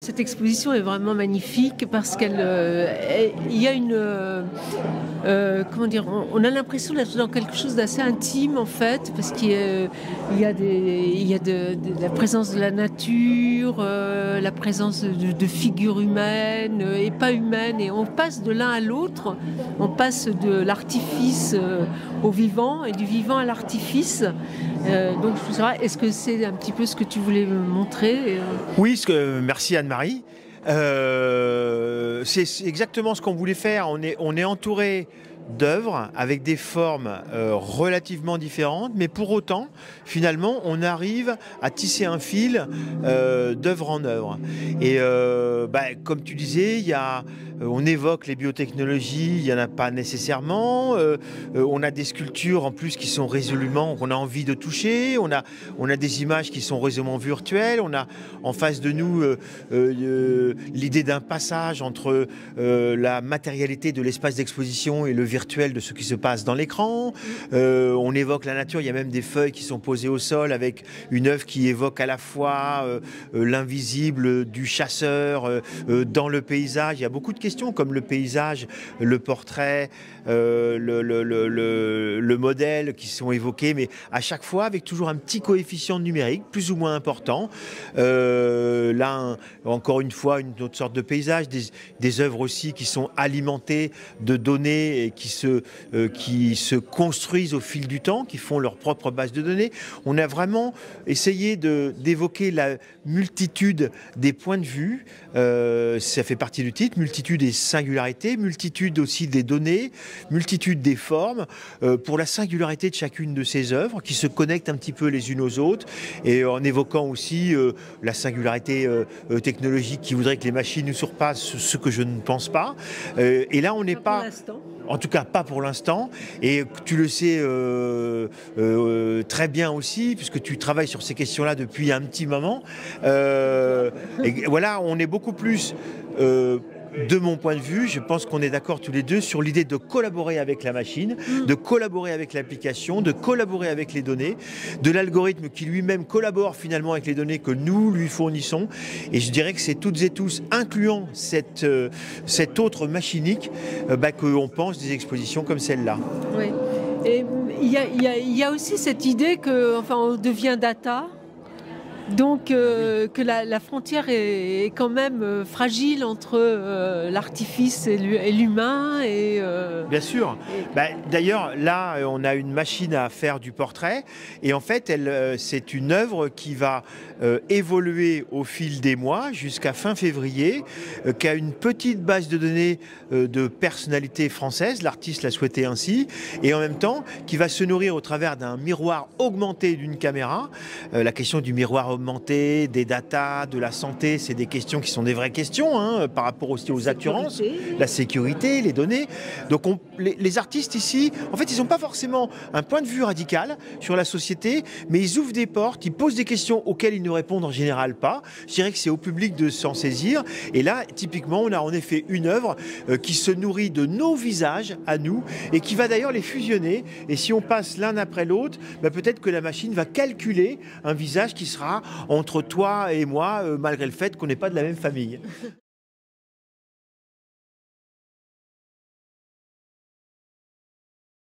cette exposition est vraiment magnifique parce il y a comment dire, on a l'impression d'être dans quelque chose d'assez intime en fait, parce il y a la présence de la nature, la présence de figures humaines et pas humaines, et on passe de l'un à l'autre, on passe de l'artifice au vivant et du vivant à l'artifice. Donc je sais pas, est-ce que c'est un petit peu ce que tu voulais me montrer? Oui, merci Anne-Marie. C'est exactement ce qu'on voulait faire. On est entouré d'œuvres avec des formes relativement différentes, mais pour autant, finalement, on arrive à tisser un fil d'œuvre en œuvre. Et comme tu disais, on évoque les biotechnologies, il n'y en a pas nécessairement. On a des sculptures en plus qui sont résolument, qu'on a envie de toucher. On a des images qui sont résolument virtuelles. On a en face de nous l'idée d'un passage entre la matérialité de l'espace d'exposition et le virtuel de ce qui se passe dans l'écran. On évoque la nature. Il y a même des feuilles qui sont posées au sol avec une œuvre qui évoque à la fois l'invisible du chasseur dans le paysage. Il y a beaucoup de questions comme le paysage, le portrait, le modèle qui sont évoqués, mais à chaque fois avec toujours un petit coefficient numérique plus ou moins important. Là, encore une fois, une autre sorte de paysage, des œuvres aussi qui sont alimentées de données et qui se construisent au fil du temps, qui font leur propre base de données. On a vraiment essayé d'évoquer la multitude des points de vue. Ça fait partie du titre, multitude des singularités, multitude aussi des données, multitude des formes, pour la singularité de chacune de ces œuvres qui se connectent un petit peu les unes aux autres, et en évoquant aussi la singularité technologique qui voudrait que les machines nous surpassent, ce que je ne pense pas. Et là, on n'est pas... En tout cas, pas pour l'instant. Et tu le sais très bien aussi, puisque tu travailles sur ces questions-là depuis un petit moment. Et voilà, on est beaucoup plus... de mon point de vue, je pense qu'on est d'accord tous les deux sur l'idée de collaborer avec la machine, de collaborer avec l'application, de collaborer avec les données, de l'algorithme qui lui-même collabore finalement avec les données que nous lui fournissons. Et je dirais que c'est toutes et tous, incluant cette autre machinique, qu'on pense des expositions comme celle-là. Oui. Et il y a aussi cette idée que, enfin, on devient data. Donc que la frontière est quand même fragile entre l'artifice et l'humain. Bien sûr. D'ailleurs, là, on a une machine à faire du portrait. Et en fait, c'est une œuvre qui va évoluer au fil des mois jusqu'à fin février, qui a une petite base de données de personnalités françaises. L'artiste l'a souhaité ainsi. Et en même temps, qui va se nourrir au travers d'un miroir augmenté d'une caméra. La question du miroir augmenté, des datas, de la santé, c'est des questions qui sont des vraies questions par rapport aussi aux assurances, la sécurité, les données. Donc les artistes ici, en fait, ils n'ont pas forcément un point de vue radical sur la société, mais ils ouvrent des portes, ils posent des questions auxquelles ils ne répondent en général pas. Je dirais que c'est au public de s'en saisir. Et là, typiquement, on a en effet une œuvre qui se nourrit de nos visages à nous et qui va d'ailleurs les fusionner. Et si on passe l'un après l'autre, peut-être que la machine va calculer un visage qui sera entre toi et moi, malgré le fait qu'on n'est pas de la même famille.